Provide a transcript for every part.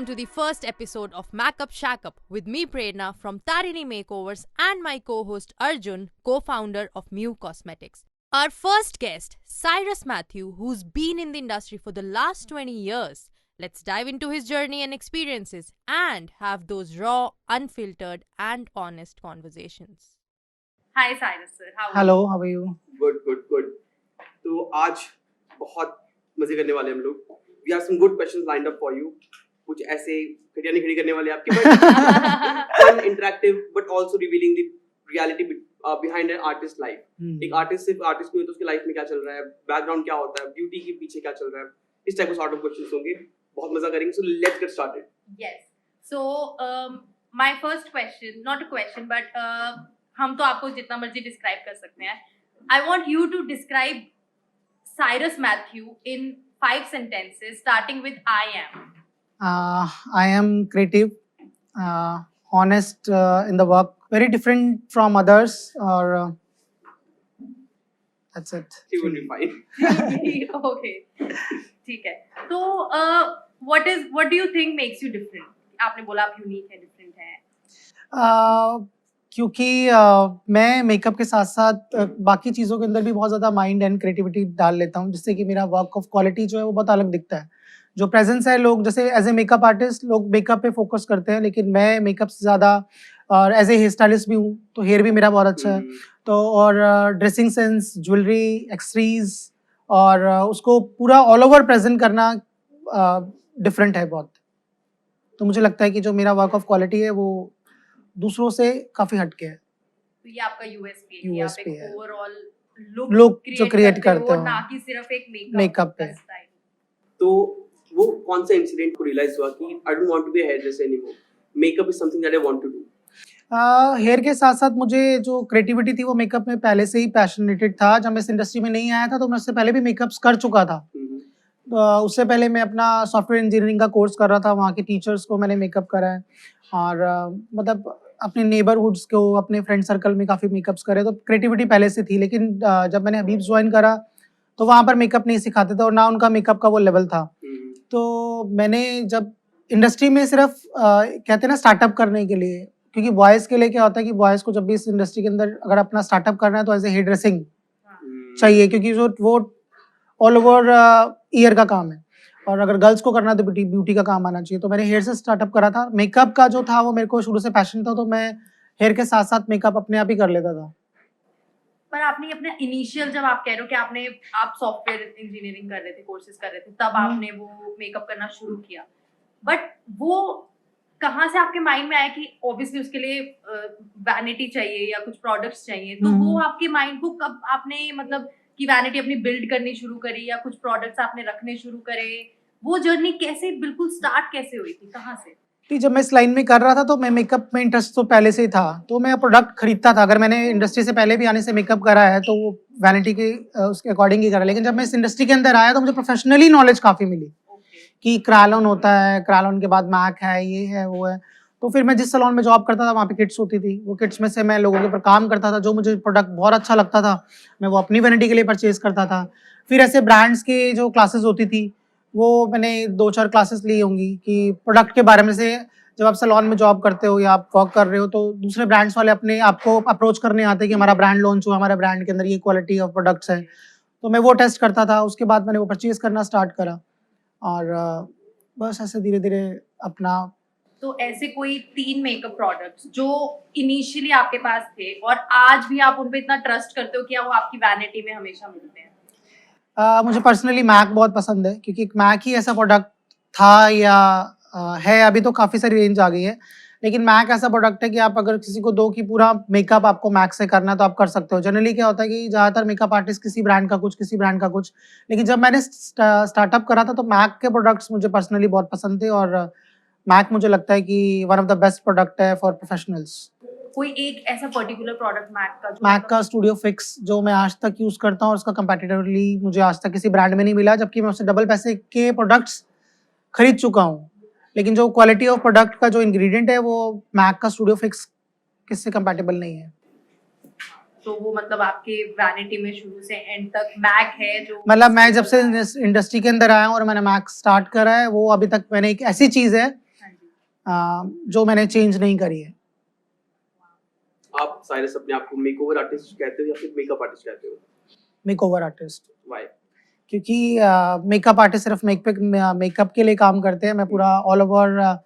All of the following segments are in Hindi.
Welcome to the first episode of Makeup Shack Up with me Prerna from Tarini Makeovers and my co-host Arjun, co-founder of Mew Cosmetics. Our first guest, Cyrus Matthew, who's been in the industry for the last 20 years. Let's dive into his journey and experiences and have those raw, unfiltered and honest conversations. Hi Cyrus sir, how are Hello, how are you? Good तो आज बहुत मजे करने वाले हम लोग we have some good questions lined up for you कुछ ऐसे खड़िया नहीं खड़ी करने वाले आपके but fun interactive but also revealing the reality behind an artist life एक आर्टिस्ट सिर्फ आर्टिस्ट नहीं होता उसकी लाइफ में क्या चल रहा है बैकग्राउंड क्या होता है ब्यूटी के पीछे क्या चल रहा है इस टाइप के सॉर्ट ऑफ क्वेश्चंस होंगे बहुत मजा करेंगे so let's get started you? Yes. So my first question, not a question, but हम तो आपको जितना मर्जी डिस्क्राइब कर सकते हैं. I want you to describe Cyrus Matthew in 5 sentences, starting with I am. I am creative, honest in the work, very different from others, or that's it. She will be fine Okay. ठीक है. तो what do you think makes you different? आपने बोला आप यूनिक है, डिफरेंट है. क्योंकि मैं मेकअप के साथ साथ बाकी चीज़ों के अंदर भी बहुत ज़्यादा माइंड एंड क्रिएटिविटी डाल लेता हूँ, जिससे कि मेरा वर्क ऑफ क्वालिटी जो है वो बहुत अलग दिखता है. जो प्रेजेंस है, लोग जैसे एज ए मेकअप आर्टिस्ट लोग मेकअप पे फोकस करते हैं, लेकिन मैं मेकअप से ज़्यादा और एज ए हेयर स्टाइलिस्ट भी हूँ, तो हेयर भी मेरा बहुत अच्छा है. तो और ड्रेसिंग सेंस, ज्वेलरी, एक्सेसरीज और उसको पूरा ऑल ओवर प्रेजेंट करना डिफरेंट है बहुत. तो मुझे लगता है कि जो मेरा वर्क ऑफ क्वालिटी है वो दूसरों से काफ़ी हटके है. तो ये आपका यूएसपी है कि आप USP है. एक ओवरऑल Look जो create करते हो, हो. ना कि सिर्फ एक Makeup पे. स्टाइल. तो वो कौन सा इंसिडेंट को रियलाइज हुआ कि I don't want to be a hairdresser anymore makeup is something that I want to do hair के साथ साथ मुझे जो क्रिएटिविटी थी वो मेकअप में पहले से ही पैशनेटेड था. जब मैं इस इंडस्ट्री में नहीं आया था तो मैं उससे पहले भी मेकअप्स कर चुका था. उससे पहले मैं अपना सॉफ्टवेयर इंजीनियरिंग का कोर्स कर रहा था, वहाँ के टीचर्स को मैंने मेकअप करा है और मतलब अपने नेबरहुड्स को, अपने फ्रेंड सर्कल में काफ़ी मेकअप्स करे. तो क्रिएटिविटी पहले से थी, लेकिन जब मैंने हबीब्स ज्वाइन करा तो वहाँ पर मेकअप नहीं सिखाते थे और ना उनका मेकअप का वो लेवल था. तो मैंने जब इंडस्ट्री में सिर्फ कहते हैं ना स्टार्टअप करने के लिए, क्योंकि बॉयज़ के लिए क्या होता है कि बॉयज़ को जब भी इस इंडस्ट्री के अंदर अगर अपना स्टार्टअप करना है तो एज ए हेयर ड्रेसिंग चाहिए, क्योंकि जो वो ऑल ओवर ईयर का काम है. और अगर गर्ल्स को करना है तो ब्यूटी का काम आना चाहिए. तो मैंने हेयर से स्टार्टअप करा था. मेकअप का जो था वो मेरे को शुरू से पैशन था, तो मैं हेयर के साथ साथ मेकअप अपने आप ही कर लेता था. पर आपने अपने इनिशियल, जब आप कह रहे हो कि आप सॉफ्टवेयर इंजीनियरिंग कर रहे थे, कोर्सेज कर रहे थे, तब आपने वो मेकअप करना शुरू किया. बट वो कहाँ से आपके माइंड में आया कि ऑब्वियसली उसके लिए वैनिटी चाहिए या कुछ प्रोडक्ट्स चाहिए, तो वो आपके माइंड को कब आपने मतलब कि वैनिटी अपनी बिल्ड करनी शुरू करी या कुछ प्रोडक्ट्स आपने रखने शुरू करे, वो जर्नी कैसे बिल्कुल स्टार्ट कैसे हुई थी, कहाँ से? जब मैं इस लाइन में कर रहा था तो मैं मेकअप में इंटरेस्ट तो पहले से ही था, तो मैं प्रोडक्ट खरीदता था. अगर मैंने इंडस्ट्री से पहले भी आने से मेकअप करा है तो वो वैनिटी के उसके अकॉर्डिंग ही करा. लेकिन जब मैं इस इंडस्ट्री के अंदर आया तो मुझे प्रोफेशनली नॉलेज काफ़ी मिली कि क्रायलॉन होता है, क्रायलॉन के बाद मैक है, ये है, वो है. तो फिर मैं जिस सैलून में जॉब करता था वहाँ पे किट्स होती थी, वो किट्स में से मैं लोगों के ऊपर काम करता था. जो मुझे प्रोडक्ट बहुत अच्छा लगता था मैं वो अपनी वैनिटी के लिए परचेज करता था. फिर ऐसे ब्रांड्स की जो क्लासेस होती थी वो मैंने 2-4 क्लासेस ली होंगी कि प्रोडक्ट के बारे में. से जब आप सैलून में जॉब करते हो या आप वर्क कर रहे हो तो दूसरे ब्रांड्स वाले अपने आपको अप्रोच करने आते हैं कि हमारा ब्रांड लॉन्च हुआ, हमारे ब्रांड के अंदर ये क्वालिटी ऑफ प्रोडक्ट्स है. तो मैं वो टेस्ट करता था. उसके बाद मैंने वो परचेज करना स्टार्ट करा और बस ऐसे धीरे धीरे अपना. तो ऐसे कोई 3 मेकअप प्रोडक्ट्स जो इनिशियली आपके पास थे और आज भी आप उन पे इतना ट्रस्ट करते हो कि वो आपकी वैनिटी में हमेशा मिलते हैं? मुझे पर्सनली मैक बहुत पसंद है, क्योंकि मैक ही ऐसा प्रोडक्ट था या है, अभी तो काफ़ी सारी रेंज आ गई है, लेकिन मैक ऐसा प्रोडक्ट है कि आप अगर किसी को दो कि पूरा मेकअप आपको मैक से करना है तो आप कर सकते हो. जनरली क्या होता है कि ज़्यादातर मेकअप आर्टिस्ट किसी ब्रांड का कुछ, किसी ब्रांड का कुछ. लेकिन जब मैंने स्टार्टअप करा था तो मैक के प्रोडक्ट्स मुझे पर्सनली बहुत पसंद थे और मैक मुझे लगता है कि one of the best product है फॉर प्रोफेशनल्स. कोई एक ऐसा पर्टिकुलर प्रोडक्ट मैक का मैक का स्टूडियो फिक्स जो मैं आज तक यूज़ करता हूँ और उसका कंपैटिबली मुझे आज तक किसी ब्रांड में नहीं मिला, जबकि मैं उससे डबल पैसे के प्रोडक्ट्स खरीद चुका हूँ. लेकिन जो क्वालिटी ऑफ प्रोडक्ट का जो इंग्रेडिएंट है वो मैक का स्टूडियो फिक्स किससे कंपैटिबल नहीं है. तो वो मतलब आपके वैनिटी में शुरू से एंड तक मैक है जो मतलब मैं जब से इंडस्ट्री के अंदर आया हूँ और मैंने मैक स्टार्ट करा है, वो अभी तक मैंने एक ऐसी चीज़ है जो मैंने चेंज नहीं करी है। आप साइरस अपने आप को मेकओवर आर्टिस्ट कहते हो या फिर मेकअप आर्टिस्ट कहते हो? Makeover artist, why? क्योंकि मेकअप आर्टिस्ट सिर्फ मेकअप के लिए काम करते हैं, मैं पूरा ऑल ओवर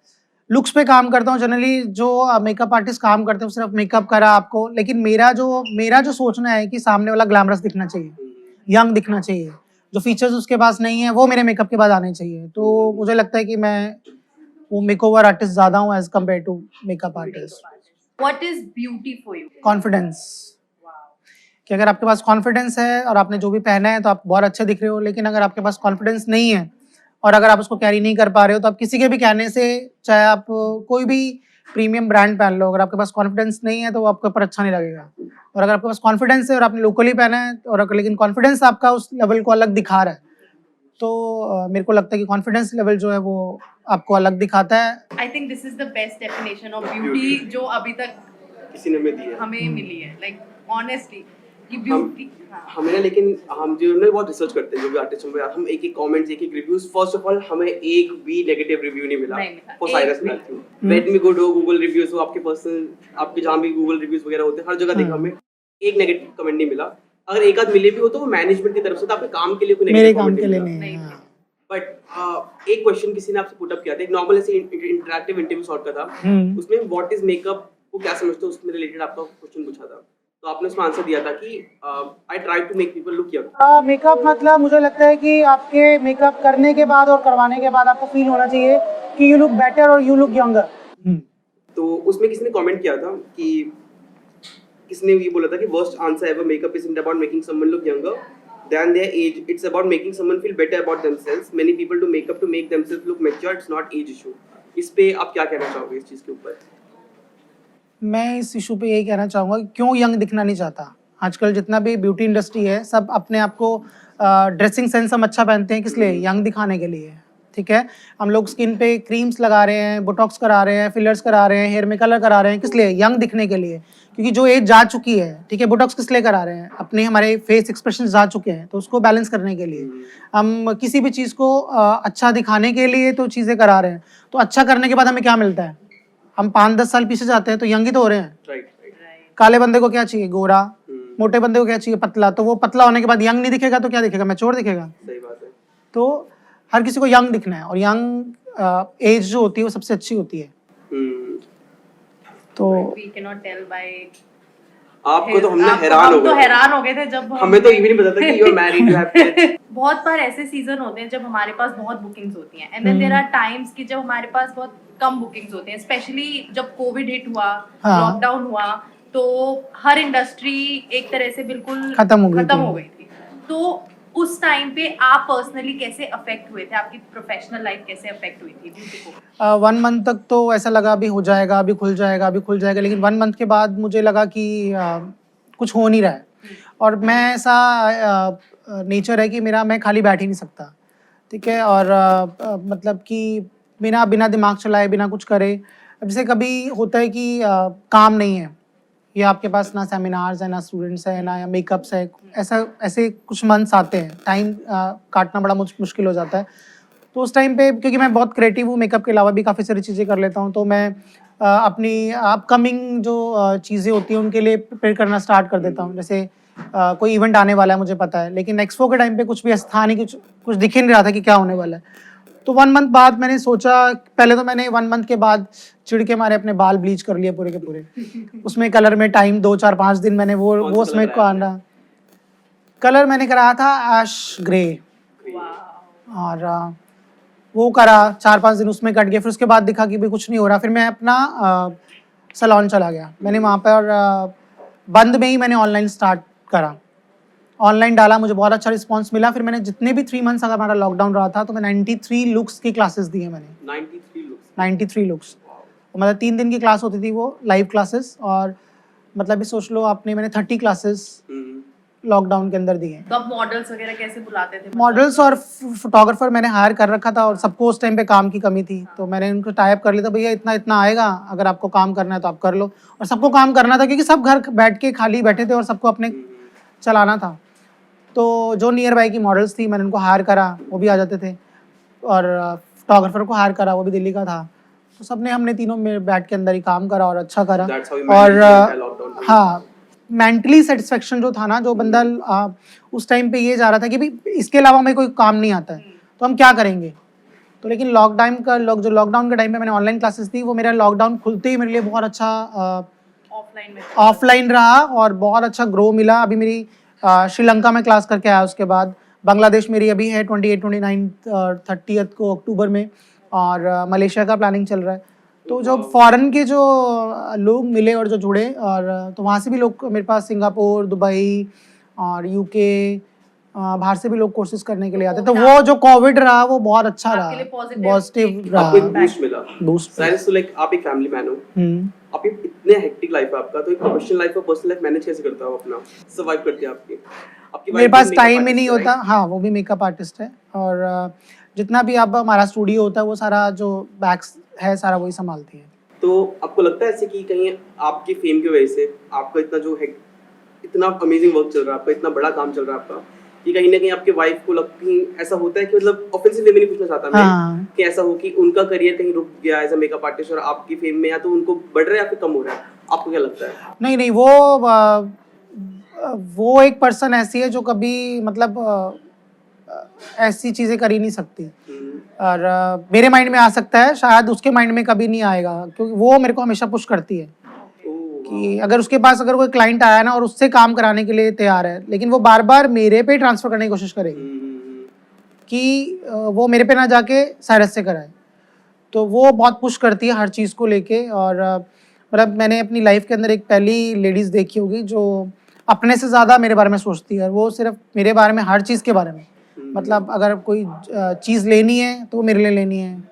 लुक्स पे काम करता हूँ। जनरली जो मेकअप आर्टिस्ट काम करते हैं वो सिर्फ मेकअप करा आपको, लेकिन मेरा जो सोचना है कि सामने वाला ग्लैमरस दिखना चाहिए, यंग दिखना चाहिए, जो फीचर्स उसके पास नहीं है वो मेरे मेकअप के बाद आने चाहिए। तो मुझे लगता है कि मैं वो मेकओवर आर्टिस्ट ज़्यादा हूँ as compared to makeup artist. What is beauty for you? Confidence, Wow. कि अगर आपके पास कॉन्फिडेंस है और आपने जो भी पहना है तो आप बहुत अच्छे दिख रहे हो, लेकिन अगर आपके पास कॉन्फिडेंस नहीं है और अगर आप उसको कैरी नहीं कर पा रहे हो तो आप किसी के भी कहने से, चाहे आप कोई भी प्रीमियम ब्रांड पहन लो, अगर आपके पास कॉन्फिडेंस नहीं है तो वो आपके ऊपर अच्छा नहीं लगेगा। और अगर आपके पास कॉन्फिडेंस है और आपने लोकली पहना है और अगर लेकिन कॉन्फिडेंस आपका उस लेवल को अलग दिखा रहा है, तो मेरे को लगता है कि कॉन्फिडेंस लेवल जो है वो आपको अलग दिखाता है। I think this is the best definition of beauty जो अभी तक किसी ने हमें दी है। हमें मिली है। Like honestly, कि beauty हमें ना, लेकिन हम जो ना बहुत रिसर्च करते हैं, जो भी आर्टिस्ट हम एक कमेंट्स, एक रिव्यूज, फर्स्ट ऑफ ऑल हमें एक भी नेगेटिव रिव्यू नहीं मिला नहीं मिला, फॉर एक साइरस भी। Matthew. Let me go to Google reviews हो, आपके पर्सनल, आपके जहाँ भी गूगल रिव्यूज वगैरह होते हैं, हर जगह देखा हमें एक नेगेटिव कमेंट नहीं मिला। अगर एक आध मिले भी हो तो वो मैनेजमेंट की तरफ से, तो आपके काम के लिए कोई मेरे नेगेटिव काम कमेंट के लिए नहीं मिला। नहीं। नहीं। हाँ। बट एक क्वेश्चन किसी ने आपसे पुट अप किया था, एक नॉर्मल ऐसे इंटरैक्टिव इंटरव्यू सॉर्ट का था, हम्म। उसमें व्हाट इज मेकअप को क्या समझते हो, उसमें रिलेटेड आपका क्वेश्चन पूछा था, तो आपने उसमें आंसर दिया था कि I try to make people look young. Makeup मतलब मुझे लगता है कि आपके मेकअप करने के बाद और करवाने के बाद आपको फील होना चाहिए कि यू लुक बेटर और यू लुक यंगर। तो उसमें किसी ने कमेंट किया था कि किसने ये बोला था कि worst answer ever, makeup isn't about making someone look younger than their age, it's about making someone feel better about themselves. Many people do makeup to make themselves look mature, it's not age issue. इस पे आप क्या कहना चाहोगे इस चीज के ऊपर? मैं इस इशू पे यही कहना चाहूँगा कि क्यों यंग दिखना नहीं चाहता। आजकल जितना भी ब्यूटी इंडस्ट्री है, सब अपने आप को ड्रेसिंग सेंस हम अच्छा पहनते हैं, किस लिए? यंग दिखाने के लिए। ठीक है, हम लोग स्किन पे क्रीम्स लगा रहे हैं, बोटॉक्स करा रहे हैं, फिलर्स करा रहे हैं, हेयर में कलर करा रहे हैं, किस लिए? यंग दिखने के लिए। क्योंकि जो एज जा चुकी है, ठीक है, बोटॉक्स किस लिए करा रहे हैं? अपने हमारे फेस एक्सप्रेशन जा चुके हैं, तो उसको बैलेंस करने के लिए। हम किसी भी चीज़ को अच्छा दिखाने के लिए तो चीज़ें करा रहे हैं, तो अच्छा करने के बाद हमें क्या मिलता है? हम 5-10 साल पीछे जाते हैं तो यंग ही तो हो रहे हैं। राइट। काले बंदे को क्या चाहिए? गोरा। मोटे बंदे को क्या चाहिए? पतला। तो वो पतला होने के बाद यंग नहीं दिखेगा तो क्या दिखेगा? मैच्योर दिखेगा। सही बात है। तो हर किसी को यंग दिखना है और यंग एज जो होती है वो सबसे अच्छी होती है। तो we cannot tell by आपको तो हमने हम हैरान तो हैरान हो गए थे जब हमें तो ये भी नहीं पता था कि you are married, you have kids. बहुत बार ऐसे सीजन होते हैं जब हमारे पास बहुत बुकिंग्स होती हैं, and then there are times कि जब हमारे पास बहुत कम बुकिंग्स होते हैं, स्पेशली जब कोविड हिट हुआ, हाँ। लॉकडाउन हुआ, तो हर इंडस्ट्री एक तरह से बिल्कुल खत्म हो गई थी। तो उस टाइम पे आप पर्सनली कैसे अफेक्ट हुए थे? आपकी प्रोफेशनल लाइफ कैसे अफेक्ट हुई थी ब्यूटी को? 1 मंथ तक तो ऐसा लगा अभी हो जाएगा, अभी खुल जाएगा, अभी खुल जाएगा, लेकिन 1 मंथ के बाद मुझे लगा कि कुछ हो नहीं रहा है। और मैं ऐसा नेचर है कि मैं खाली बैठ ही नहीं सकता। ठीक है, और मतलब कि बिना दिमाग चलाए, बिना कुछ करे, अब जैसे कभी होता है कि काम नहीं है या आपके पास ना सेमिनार्स है, ना स्टूडेंट्स है, ना मेकअप्स है, ऐसे कुछ मंथ्स आते हैं, टाइम काटना बड़ा मुश्किल हो जाता है। तो उस टाइम पे क्योंकि मैं बहुत क्रिएटिव हूँ, मेकअप के अलावा भी काफ़ी सारी चीज़ें कर लेता हूँ, तो मैं अपनी अपकमिंग जो चीज़ें होती हैं उनके लिए प्रिपेयर करना स्टार्ट कर देता हूँ। जैसे कोई इवेंट आने वाला है मुझे पता है, लेकिन एक्सपो के टाइम पे कुछ भी ऐसा था नहीं, कुछ दिख ही नहीं रहा था कि क्या होने वाला है। तो 1 मंथ बाद मैंने सोचा, पहले तो मैंने 1 मंथ के बाद चिढ़ के मारे अपने बाल ब्लीच कर लिए पूरे के पूरे। उसमें कलर में टाइम 2-4-5 दिन मैंने वो उसमें को आना कलर मैंने कराया था ऐश ग्रे, और वो करा 4-5 दिन उसमें कट गए। फिर उसके बाद दिखा कि भी कुछ नहीं हो रहा, फिर मैं अपना सैलून चला गया। मैंने वहाँ पर बंद में ही मैंने ऑनलाइन स्टार्ट करा, ऑनलाइन डाला, मुझे बहुत अच्छा रिस्पांस मिला। फिर मैंने जितने भी 3 मंथ्स अगर हमारा लॉकडाउन रहा था तो मैं 93 लुक्स की क्लासेस दी है मैंने। 93 लुक्स, मतलब 3 दिन की क्लास होती थी वो लाइव क्लासेस, और मतलब भी सोच लो आपने, मैंने 30 क्लासेस लॉकडाउन के अंदर दिए। तो आप मॉडल्स वगैरह कैसे बुलाते थे? मॉडल्स और फोटोग्राफर मैंने हायर कर रखा था, और सबको उस टाइम पे काम की कमी थी, तो मैंने उनको टाइप कर लिया था, भैया इतना इतना आएगा, अगर आपको काम करना है तो आप कर लो। और सबको काम करना था क्योंकि सब घर बैठ के खाली बैठे थे और सबको अपने चलाना था। तो जो नियर बाई की मॉडल्स थी मैंने उनको हायर करा, वो भी आ जाते थे, और फोटोग्राफर को हायर करा, वो भी दिल्ली का था। तो सबने हमने तीनों में बैठ के अंदर ही काम करा और अच्छा करा। That's how you और managed the entire lockdown. हाँ, मेंटली सेटिस्फेक्शन जो था ना, जो बंदा उस टाइम पे ये जा रहा था कि भाई इसके अलावा हमें कोई काम नहीं आता है तो हम क्या करेंगे। तो लेकिन जो लॉकडाउन के टाइम पे मैंने ऑनलाइन क्लासेस दी, वो मेरा लॉकडाउन खुलते ही मेरे लिए बहुत अच्छा ऑफलाइन में ऑफलाइन रहा और बहुत अच्छा ग्रो मिला। अभी मेरी श्रीलंका में क्लास करके आया, उसके बाद बांग्लादेश मेरी अभी है 28, 29, 30 को अक्टूबर में, और मलेशिया का प्लानिंग चल रहा है। तो जो फॉरेन के जो लोग मिले और जो जुड़े, और तो वहाँ से भी लोग मेरे पास सिंगापुर, दुबई और यूके, बाहर से भी लोग कोर्सेज करने के लिए आते। तो वो जो कोविड रहा वो बहुत अच्छा आपके रहा, लिए positive पॉजिटिव एक रहा। आपको एक बूस्ट मिला। बूस्ट साइरस, तो लाइक आप एक फैमिली मैन हो, आप एक इतने हेक्टिक लाइफ है आपका, तो एक प्रोफेशनल लाइफ और पर्सनल लाइफ मैनेज कैसे करता हो, अपना सर्वाइव करते हैं आपकी मेरे wife पास भी makeup टाइम ही नहीं artist है, होता। हाँ, वो भी मेकअप आर्टिस्ट है, और जितना भी अब हमारा स्टूडियो होता है वो सारा जो बैक्स है सारा वही संभालती है। तो आपको लगता है ऐसे कि कहीं आपकी फेम की वजह से आपका इतना अमेजिंग वर्क चल रहा है, आपका इतना बड़ा काम चल रहा है आपका, कि कहीं ना कहीं आपके वाइफ को ऐसा होता है कि मतलब ऑफेंसिवली मैं नहीं पूछना चाहता मैं, हाँ। कि ऐसा हो कि उनका करियर कहीं रुक गया एज अ मेकअप आर्टिस्ट और आपकी फेम में, या तो उनको बढ़ रहा है या फिर कम हो रहा है, आपको क्या लगता है? नहीं नहीं, वो एक पर्सन ऐसी है जो कभी मतलब ऐसी चीजें कर ही नहीं सकती। और मेरे माइंड में आ सकता है, शायद उसके माइंड में कभी नहीं आएगा, क्योंकि वो मेरे को हमेशा पुश करती है कि अगर उसके पास अगर कोई क्लाइंट आया ना और उससे काम कराने के लिए तैयार है, लेकिन वो बार बार मेरे पे ट्रांसफर करने की कोशिश करेगी कि वो मेरे पे ना जाके साइरस से कराए। तो वो बहुत पुश करती है हर चीज़ को लेके। और मतलब मैंने अपनी लाइफ के अंदर एक पहली लेडीज़ देखी होगी जो अपने से ज़्यादा मेरे बारे में सोचती है, और वो सिर्फ मेरे बारे में, हर चीज़ के बारे में, मतलब अगर कोई चीज़ लेनी है तो वो मेरे लिए लेनी है,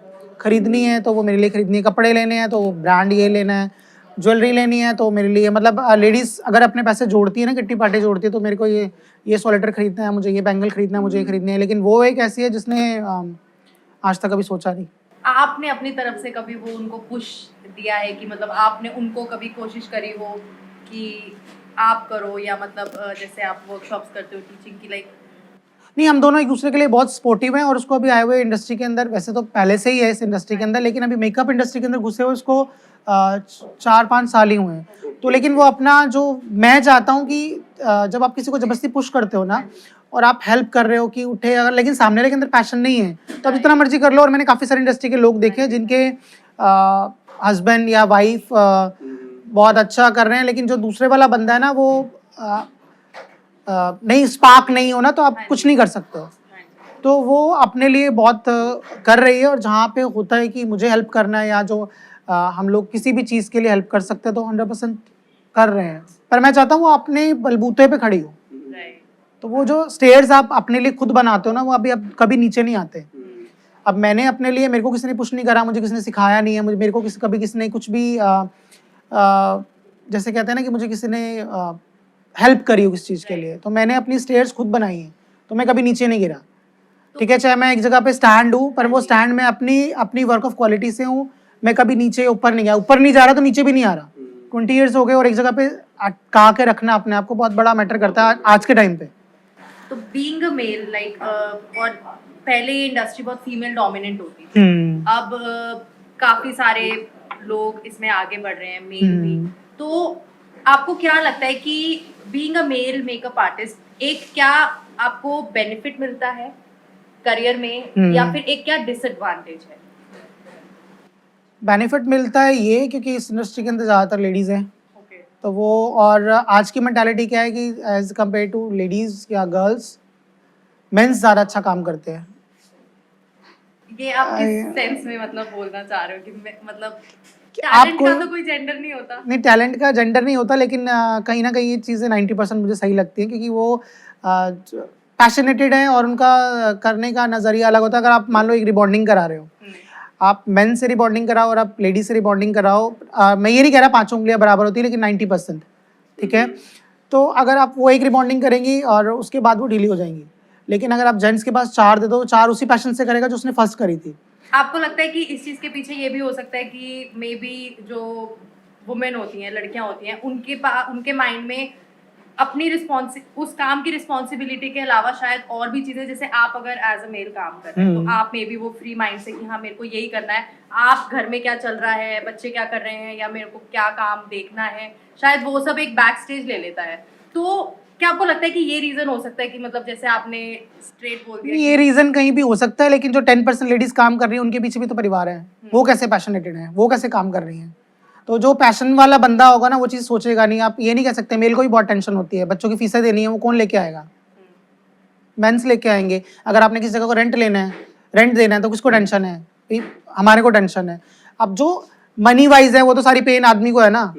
खरीदनी है तो वो मेरे लिए खरीदनी है, कपड़े लेने हैं तो ब्रांड ये लेना है, ज्वेलरी लेनी है तो मेरे लिए, मतलब लेडीज़ अगर अपने पैसे जोड़ती है ना, किट्टी पार्टी जोड़ती है, तो मेरे को ये सोलेटर खरीदना है, मुझे ये बैंगल खरीदना है, मुझे ये खरीदनी है। लेकिन वो एक ऐसी है जिसने आज तक कभी सोचा नहीं। आपने अपनी तरफ से कभी वो उनको पुश दिया है कि मतलब आपने उनको कभी कोशिश करी हो कि आप करो, या मतलब जैसे आप वर्कशॉप्स करते हो टीचिंग की, लाइक? नहीं, हम दोनों एक दूसरे के लिए बहुत सपोर्टिव हैं, और उसको अभी आए हुए इंडस्ट्री के अंदर, वैसे तो पहले से ही है इस इंडस्ट्री के अंदर, लेकिन अभी मेकअप इंडस्ट्री के अंदर घुसे हुए उसको 4-5 साल ही हुए हैं। तो लेकिन वो अपना जो, मैं चाहता हूँ कि जब आप किसी को जबरदस्ती पुश करते हो ना, और आप हेल्प कर रहे हो कि उठे, अगर लेकिन सामने वाले के अंदर पैशन नहीं है तो आप जितना मर्जी कर लो। और मैंने काफ़ी सारे इंडस्ट्री के लोग देखे हैं जिनके हस्बैंड या वाइफ बहुत अच्छा कर रहे हैं, लेकिन जो दूसरे वाला बंदा है ना, वो नहीं, स्पार्क नहीं हो ना, तो आप कुछ नहीं कर सकते हो। तो वो अपने लिए बहुत कर रही है, और जहाँ पे होता है कि मुझे हेल्प करना है, या जो हम लोग किसी भी चीज़ के लिए हेल्प कर सकते हैं, तो 100% कर रहे हैं। पर मैं चाहता हूँ वो अपने बलबूते पे खड़ी हो। तो वो जो स्टेयर्स आप अपने लिए खुद बनाते हो ना, वो अभी अब कभी नीचे नहीं आते। अब मैंने अपने लिए, मेरे को किसी ने पुश नहीं करा, मुझे किसी ने सिखाया नहीं है, मुझे, मेरे को कभी किसी ने कुछ भी जैसे कहते हैं ना कि मुझे किसी ने हेल्प करी हो किस चीज़ के लिए, तो मैंने अपनी स्टेयर्स खुद बनाई हैं, तो मैं कभी नीचे नहीं गिरा। ठीक है, चाहे मैं एक जगह पे स्टैंड हूँ, पर वो स्टैंड में अपनी वर्क ऑफ क्वालिटी से हूँ। मैं कभी नीचे ऊपर नहीं गया, ऊपर नहीं जा रहा तो नीचे भी नहीं आ रहा। 20 ईयर्स हो गए, और एक जगह पे अटका के रखना अपने आप को बहुत बड़ा मैटर करता है आज के टाइम पे। तो बीइंग अ मेल, लाइक, और पहले ये इंडस्ट्री बहुत फीमेल डोमिनेंट होती थी, अब काफी सारे लोग इसमें आगे बढ़ रहे हैं, मेल भी। तो आपको क्या लगता है कि being a male makeup artist, एक क्या आपको बेनिफिट मिलता है करियर में, या फिर एक क्या डिसएडवांटेज है? बेनिफिट मिलता है ये, क्योंकि इस इंडस्ट्री के अंदर ज़्यादातर लेडीज़ हैं, ओके। तो वो, और आज की मेंटालिटी क्या है कि एज कम्पेयर टू लेडीज़ या गर्ल्स, मेंस ज़्यादा अच्छा काम करते हैं। ये आप किस सेंस में मतलब बोलना चाह रहे हो कि मतलब टैलेंट आपको, का तो कोई जेंडर नहीं होता? नहीं, टैलेंट का जेंडर नहीं होता, लेकिन कहीं ना कहीं ये चीज़ें 90% मुझे सही लगती हैं, क्योंकि वो पैशनेटेड हैं और उनका करने का नज़रिया अलग होता है। अगर आप मान लो एक रिबॉन्डिंग करा रहे हो, आप मेन से रिबॉन्डिंग कराओ और आप लेडी से रिबॉन्डिंग कराओ, मैं ये नहीं कह रहा 5 उंगलियां बराबर होती है, लेकिन 90%, ठीक है। तो अगर आप वो एक रिबॉन्डिंग करेंगी और उसके बाद वो ढीली हो जाएंगी, लेकिन अगर आप जेंट्स के पास 4 दे दो, 4 उसी पैशन से करेगा जो उसने फर्स्ट करी थी। आपको लगता है कि इस चीज़ के पीछे ये भी हो सकता है कि मे बी जो वुमेन होती हैं, लड़कियां होती हैं, उनके माइंड में अपनी उस काम की रिस्पॉन्सिबिलिटी के अलावा शायद और भी चीजें, जैसे आप अगर एज अ मेल काम कर रहे हैं तो आप मे बी वो फ्री माइंड से कि हाँ मेरे को यही करना है, आप घर में क्या चल रहा है, बच्चे क्या कर रहे हैं, या मेरे को क्या काम देखना है, शायद वो सब एक बैक स्टेज ले लेता है। तो क्या आपको लगता है कि ये रीजन हो सकता है कि मतलब जैसे आपने स्ट्रेट बोल दिया ये रीजन कहीं भी हो सकता है, लेकिन जो 10% लेडीज काम कर रही है उनके पीछे भी तो परिवार है, वो कैसे पैशनेटेड है, वो कैसे काम कर रही हैं। तो जो पैशन वाला बंदा होगा ना वो चीज़ सोचेगा नहीं। आप ये नहीं कह सकते मेल को भी बहुत टेंशन होती है, बच्चों की फीसें देनी है, वो कौन लेके आएगा, मेंस लेके आएंगे। अगर आपने किसी जगह को रेंट लेना है, रेंट देना है, तो किसको टेंशन है, भाई हमारे को टेंशन है। अब जो मनी वाइज है वो तो सारी पेन आदमी को है ना,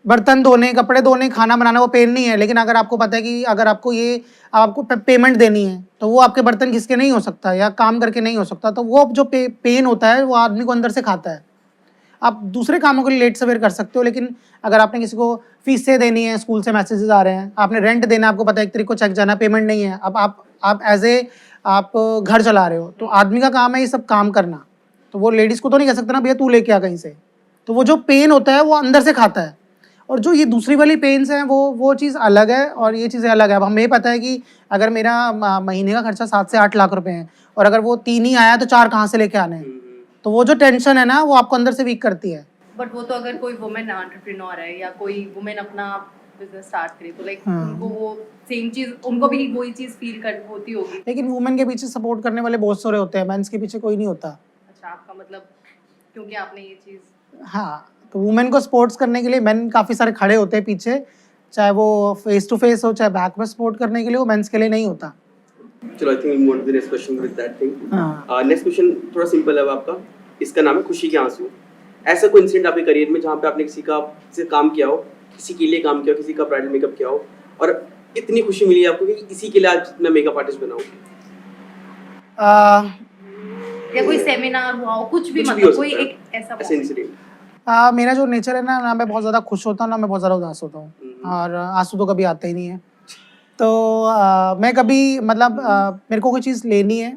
बर्तन धोने, कपड़े धोने, खाना बनाना, वो पेन नहीं है। लेकिन अगर आपको पता है कि अगर आपको पेमेंट देनी है तो वो आपके बर्तन घिस के नहीं हो सकता या काम करके नहीं हो सकता, तो वो जो पेन होता है वो आदमी को अंदर से खाता है। आप दूसरे कामों के लिए लेट सवेर कर सकते हो, लेकिन अगर आपने किसी को फीसें देनी है, स्कूल से मैसेजेस आ रहे हैं, आपने रेंट देना, आपको पता है 1 तारीख को चेक जाना, पेमेंट नहीं है, अब आप एज ए आप घर चला रहे हो, तो आदमी का काम है ये सब काम करना। तो वो लेडीज़ को तो नहीं कह सकता ना भैया तू लेके आ कहीं से। तो वो जो पेन होता है वो अंदर से खाता है, और जो ये दूसरी वाली पेन्स हैं वो चीज़ अलग है और ये चीज़ें अलग है। अब हमें पता है कि अगर मेरा महीने का खर्चा 7 से 8 लाख रुपए है, और अगर वो 3 ही आया तो 4 कहाँ से लेके आने हैं, तो वो जो टेंशन है ना वो आपको अंदर से वीक करती है। बट वो तो अगर कोई वुमेन एंटरप्रेन्योर है या कोई वुमेन अपना बिजनेस स्टार्ट करे तो लाइक उनको वो सेम चीज, उनको भी वही चीज फील कर होती होगी। लेकिन वुमेन के पीछे सपोर्ट करने वाले बहुत सारे होते हैं, मेंस के पीछे कोई नहीं होता। अच्छा, आपका मतलब क्योंकि आपने ये चीज, हाँ, तो वुमेन को सपोर्ट्स करने के लिए मेन काफ़ी सारे खड़े होते हैं पीछे, चाहे वो फेस टू फेस हो चाहे बैक में सपोर्ट करने के लिए, वो मेंस के लिए नहीं होता। चलो I think we move to the next question with that thing. हाँ। नेक्स्ट क्वेश्चन थोड़ा सिंपल है आपका, इसका नाम है खुशी के आंसू। ऐसा कोई इंसिडेंट आपके करियर में जहाँ पे आपने किसी का से काम किया हो, किसी के लिए काम किया हो, किसी का ब्राइडल मेकअप किया हो और इतनी खुशी मिली आपको कि इसी के लिए आज मैं मेकअप आर्टिस्ट बना हूँ? या कोई सेमिनार हुआ हो, कुछ भी कुछ भी मतलब हो कोई सकता है, एक ऐसा ऐसे इंसिडेंट। मेरा जो नेचर है ना मैं बहुत ज़्यादा खुश होता हूँ ना मैं बहुत ज़्यादा उदास होता हूँ, और आंसू तो कभी आते ही नहीं है। तो मैं कभी मतलब मेरे को कोई चीज़ लेनी है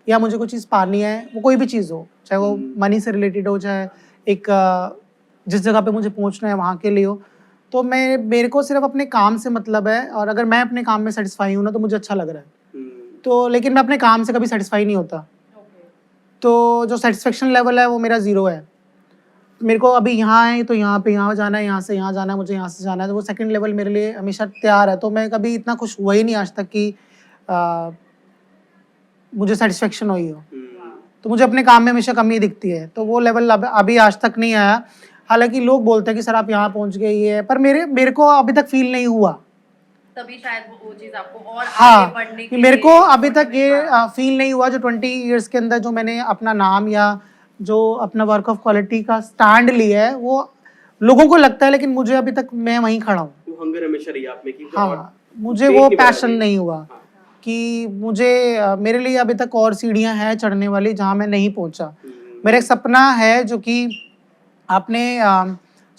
या मुझे कोई चीज़ पानी है, वो कोई भी चीज़ हो, चाहे वो मनी से रिलेटेड हो, चाहे एक जिस जगह पे मुझे पहुंचना है वहाँ के लिए हो, तो मेरे को सिर्फ अपने काम से मतलब है, और अगर मैं अपने काम में सेटिस्फाई हूँ ना तो मुझे अच्छा लग रहा है। तो लेकिन मैं अपने काम से कभी सेटिस्फाई नहीं होता, तो जो सेटिस्फेक्शन लेवल है वो मेरा 0 है। मेरे को अभी यहाँ है तो यहाँ पे यहाँ जाना है, यहाँ से यहाँ जाना है, मुझे यहाँ से जाना है, तो वो सेकंड लेवल मेरे लिए हमेशा तैयार है। तो मैं कभी इतना खुश हुआ ही नहीं आज तक कि मुझे सेटिस्फेक्शन हुई हो। तो मुझे अपने काम में हमेशा कमी दिखती है, तो वो लेवल अभी आज तक नहीं आया। हालांकि लोग बोलते हैं कि सर आप यहाँ पहुँच गए ये है, पर मेरे को अभी तक फील नहीं हुआ। तभी शायद वो चीज आपको और हाँ, आगे बढ़ने के मेरे को लिए अभी तक ये फील नहीं हुआ जो 20 इयर्स के अंदर जो मैंने अपना नाम या जो अपना वर्क ऑफ क्वालिटी का स्टैंड लिया है वो लोगों को लगता है, लेकिन मुझे अभी तक मैं वहीं खड़ा हूँ। वो हंगर हमेशा रही आप में कि हाँ, मुझे वो पैशन नहीं हुआ कि मुझे मेरे लिए अभी तक और सीढ़ियाँ हैं चढ़ने वाली जहाँ मैं नहीं पहुँचा। मेरा एक सपना है जो कि आपने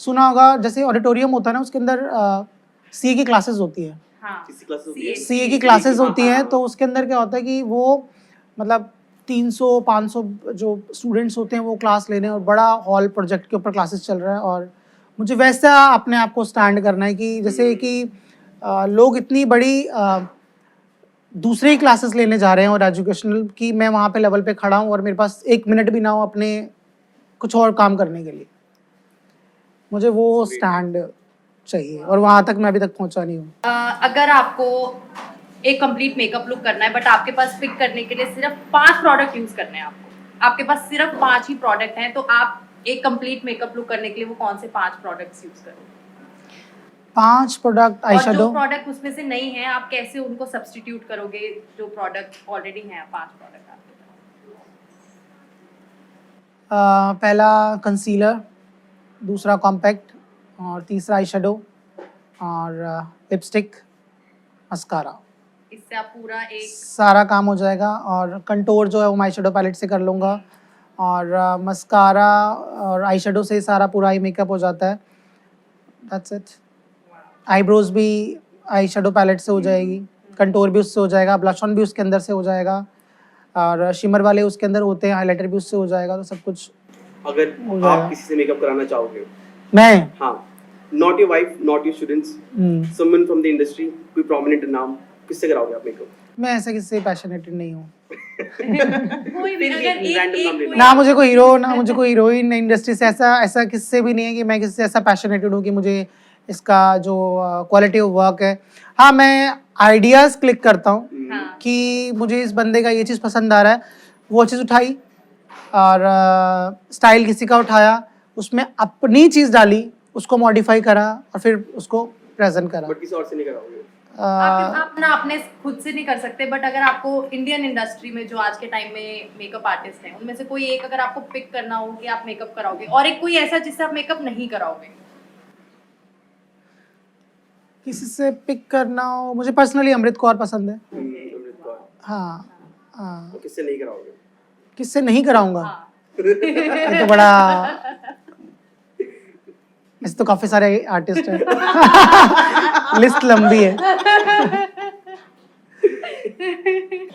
सुना होगा, जैसे ऑडिटोरियम होता है ना उसके अंदर सीए की क्लासेस होती है, सीए की क्लासेस होती है, तो उसके अंदर क्या होता है कि वो मतलब 300-500 जो स्टूडेंट्स होते हैं वो क्लास लेने, और बड़ा हॉल प्रोजेक्ट के ऊपर क्लासेस चल रहा है, और मुझे वैसा अपने आप को स्टैंड करना है कि जैसे कि लोग इतनी बड़ी दूसरी क्लासेस लेने जा रहे हैं और एजुकेशनल की, मैं वहाँ पे लेवल पे खड़ा हूँ और मेरे पास 1 मिनट भी ना हो अपने कुछ और काम करने के लिए। मुझे वो स्टैंड चाहिए और वहाँ तक मैं अभी तक पहुँचा नहीं हूँ। अगर आपको एक कंप्लीट मेकअप लुक करना है बट आपके पास पिक करने के लिए सिर्फ 5 प्रोडक्ट यूज करने हैं, आपके पास सिर्फ 5 ही प्रोडक्ट हैं, तो आप एक कंप्लीट मेकअप लुक करने के लिए वो कौन से 5 प्रोडक्ट्स यूज करोगे? 5 प्रोडक्ट आई और शेडो। जो प्रोडक्ट उसमें से नहीं है आप कैसे उनको सब्स्टिट्यूट करोगे जो प्रोडक्ट ऑलरेडी हैं? 5 प्रोडक्ट आपके पास। पहला कंसीलर, दूसरा कॉम्पैक्ट, और तीसरा आई शेडो, और लिपस्टिक, मस्कारा। इससे आप पूरा एक सारा काम हो जाएगा, और कंटोर जो है वो आई शेडो पैलेट से कर लूँगा, और मस्कारा और आई शेडो से सारा पूरा आई मेकअप हो जाता है। That's it. आईब्रोज भी आई शेडो पैलेट से हो जाएगी, कंटोर भी उससे हो जाएगा, ब्लश ऑन भी उसके अंदर से हो जाएगा, और शिमर वाले उसके अंदर होते हैं, हाइलाइटर भी उससे हो जाएगा, तो सब कुछ अगर हो जाएगा। आप किसी से मेकअप कराना चाहोगे, मैं हाँ, not your wife, not your students, someone from the industry, कोई प्रोमिनेंट नाम, किससे कराओगे आप मेकअप? मैं ऐसे किससे पैशनेटेड नहीं हूँ कोई भी अगर एक Random नाम ले लो। ना मुझे कोई हीरो ना मुझे कोई हीरोइन इंडस्ट्री से ऐसा किससे भी नहीं है कि मैं किससे ऐसा पैशनेटेड हूँ कि मुझे इसका जो क्वालिटी ऑफ वर्क है। हाँ, मैं आइडियाज़ क्लिक करता हूँ हाँ कि मुझे इस बंदे का ये चीज़ पसंद आ रहा है, वो चीज़ उठाई और स्टाइल किसी का उठाया, उसमें अपनी चीज़ डाली, उसको मॉडिफाई करा और फिर उसको प्रेजेंट करा। बट किसी और से नहीं कराओगे? आप ना अपने खुद से नहीं कर सकते, बट अगर आपको इंडियन इंडस्ट्री में जो आज के टाइम में मेकअप आर्टिस्ट हैं उनमें से कोई एक अगर आपको पिक करना हो कि आप मेकअप कराओगे, और एक कोई ऐसा जिससे आप मेकअप नहीं कराओगे। किसी से पिक करना हो, मुझे पर्सनली अमृत कौर पसंद है। अमृत कौर। हाँ हाँ, तो किससे नहीं कराओगे? किससे नहीं कराऊंगा? हाँ ये तो बड़ा, ऐसे तो काफी सारे आर्टिस्ट हैं लिस्ट लंबी है।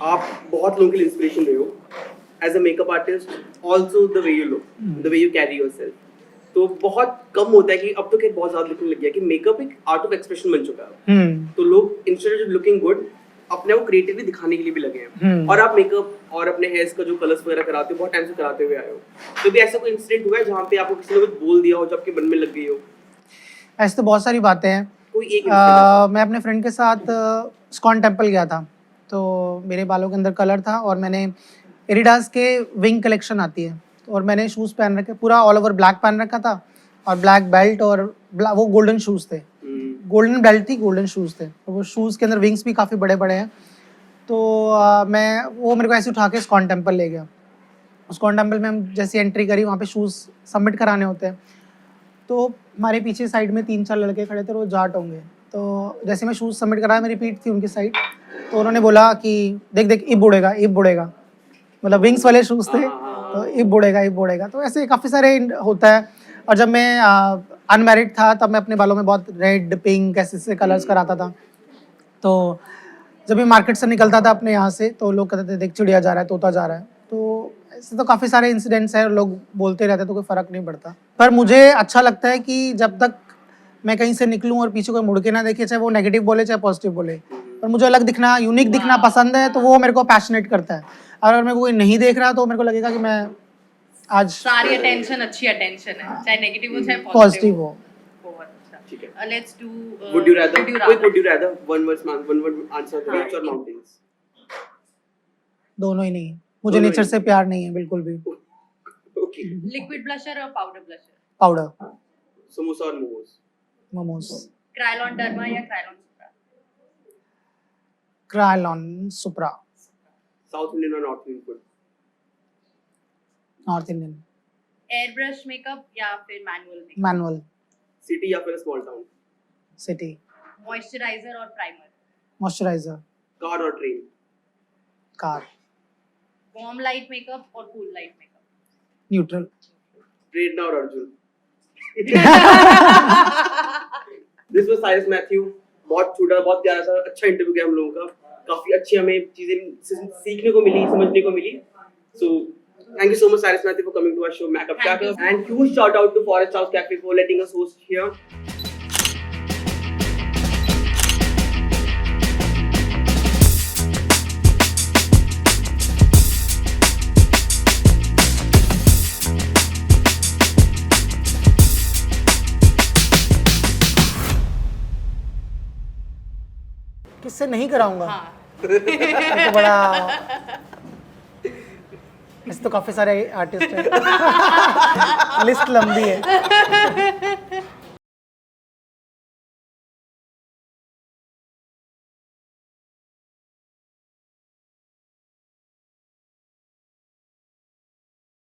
आप बहुत लोगों के लिए इंस्पिरेशन रहे हो as a makeup artist, also the way you look, the way you carry yourself. तो बहुत कम होता है कि अब तो क्या बहुत ज्यादा लिखने लग गया कि मेकअप एक आर्ट ऑफ एक्सप्रेशन बन चुका है। तो लोग इंस्टेड ऑफ लुकिंग गुड अपने आप को क्रिएटिवली दिखाने के लिए भी लगे हैं। और आप मेकअप और अपने हेयर्स का जो कलर्स वगैरह कराते हो बहुत टाइम से कराते हुए आए हो, तो भी ऐसा कोई इंसिडेंट हुआ है जहाँ पे आपको किसी ने कुछ बोल दिया हो जो आपके मन में लग गई हो? ऐसे तो बहुत सारी बातें हैं। कोई एक incident मैं अपने फ्रेंड के साथ स्कॉन टेम्पल गया था, तो मेरे बालों के अंदर कलर था और मैंने एडिडास के विंग कलेक्शन आती है, और मैंने शूज़ पहन रखे, पूरा ऑल ओवर ब्लैक पहन रखा था और ब्लैक बेल्ट और वो गोल्डन शूज़ थे, गोल्डन बेल्ट थी, गोल्डन शूज़ थे, और वो शूज़ के अंदर विंग्स भी काफ़ी बड़े बड़े हैं। तो वो मेरे को ऐसे उठा के स्कॉन टेम्पल ले गया। स्कॉन टेम्पल में हम जैसी एंट्री करी, वहाँ पे शूज़ सबमिट कराने होते हैं, तो हमारे पीछे साइड में 3-4 लड़के खड़े थे, वो जाट होंगे। तो जैसे मैं शूज़ सबमिट कराया, मेरी पीठ थी उनकी साइड, तो उन्होंने बोला कि देख देख इब बुड़ेगा, मतलब विंग्स वाले शूज़ थे, तो इब बुड़ेगा। तो ऐसे काफ़ी सारे होता है। और जब मैं अनमैरिड था तब मैं अपने बालों में बहुत रेड, पिंक ऐसे कलर्स कराता था। तो जब मैं मार्केट से निकलता था अपने यहाँ से, तो लोग कहते थे देख चिड़िया जा रहा है, तोता जा रहा है। तो ऐसे तो काफ़ी सारे इंसिडेंट्स हैं, लोग बोलते रहते तो कोई फ़र्क नहीं पड़ता। पर मुझे अच्छा लगता है कि जब तक मैं कहीं से निकलूं और पीछे कोई मुड़ के ना देखे, चाहे वो नेगेटिव बोले चाहे पॉजिटिव बोले, पर मुझे अलग दिखना, यूनिक दिखना पसंद है, तो वो मेरे को पैशनेट करता है। अगर मेरे को कोई नहीं देख रहा तो मेरे को लगेगा कि मैं आज सारी अटेंशन अच्छी अटेंशन है, चाहे नेगेटिव हो चाहे पॉजिटिव हो। बहुत अच्छा। ठीक है। Let's do Would you rather? Would you rather? One word answer. Beach or mountains? दोनों ही नहीं, मुझे दोनों नेचर ही से प्यार नहीं है बिल्कुल भी। Okay. लिक्विड ब्लशर और पाउडर ब्लशर? पाउडर, समोसा और मोमोज? मोमोज, क्रायलॉन डर्मा या क्रायलॉन सुप्रा? क्रायलॉन सुप्रा। साउथ इंडियन और north Indian food? North Indian. Air brush makeup या फिर मैनुअल मेकअप? मैनुअल। सिटी या फिर स्मॉल टाउन? सिटी। मॉइस्चराइजर और प्राइमर? मॉइस्चराइजर। कार और train? Car. Warm light makeup और कूल लाइट मेकअप? न्यूट्रल। प्रेरणा और Arjun? This was Cyrus Matthew. बहुत छोटा, बहुत प्यारा सा अच्छा इंटरव्यू गया हम लोगों का। काफी अच्छी हमें चीजें सीखने को मिली, समझने को मिली। So thank you so much, Cyrus Matthew, for coming to our show, Makeup Thank Shaker. you. And huge shout out to Forest House Cafe for letting us host here. किससे नहीं कराऊंगा? हाँ ये तो बड़ा, ऐसे तो काफी सारे आर्टिस्ट हैं लिस्ट लंबी है।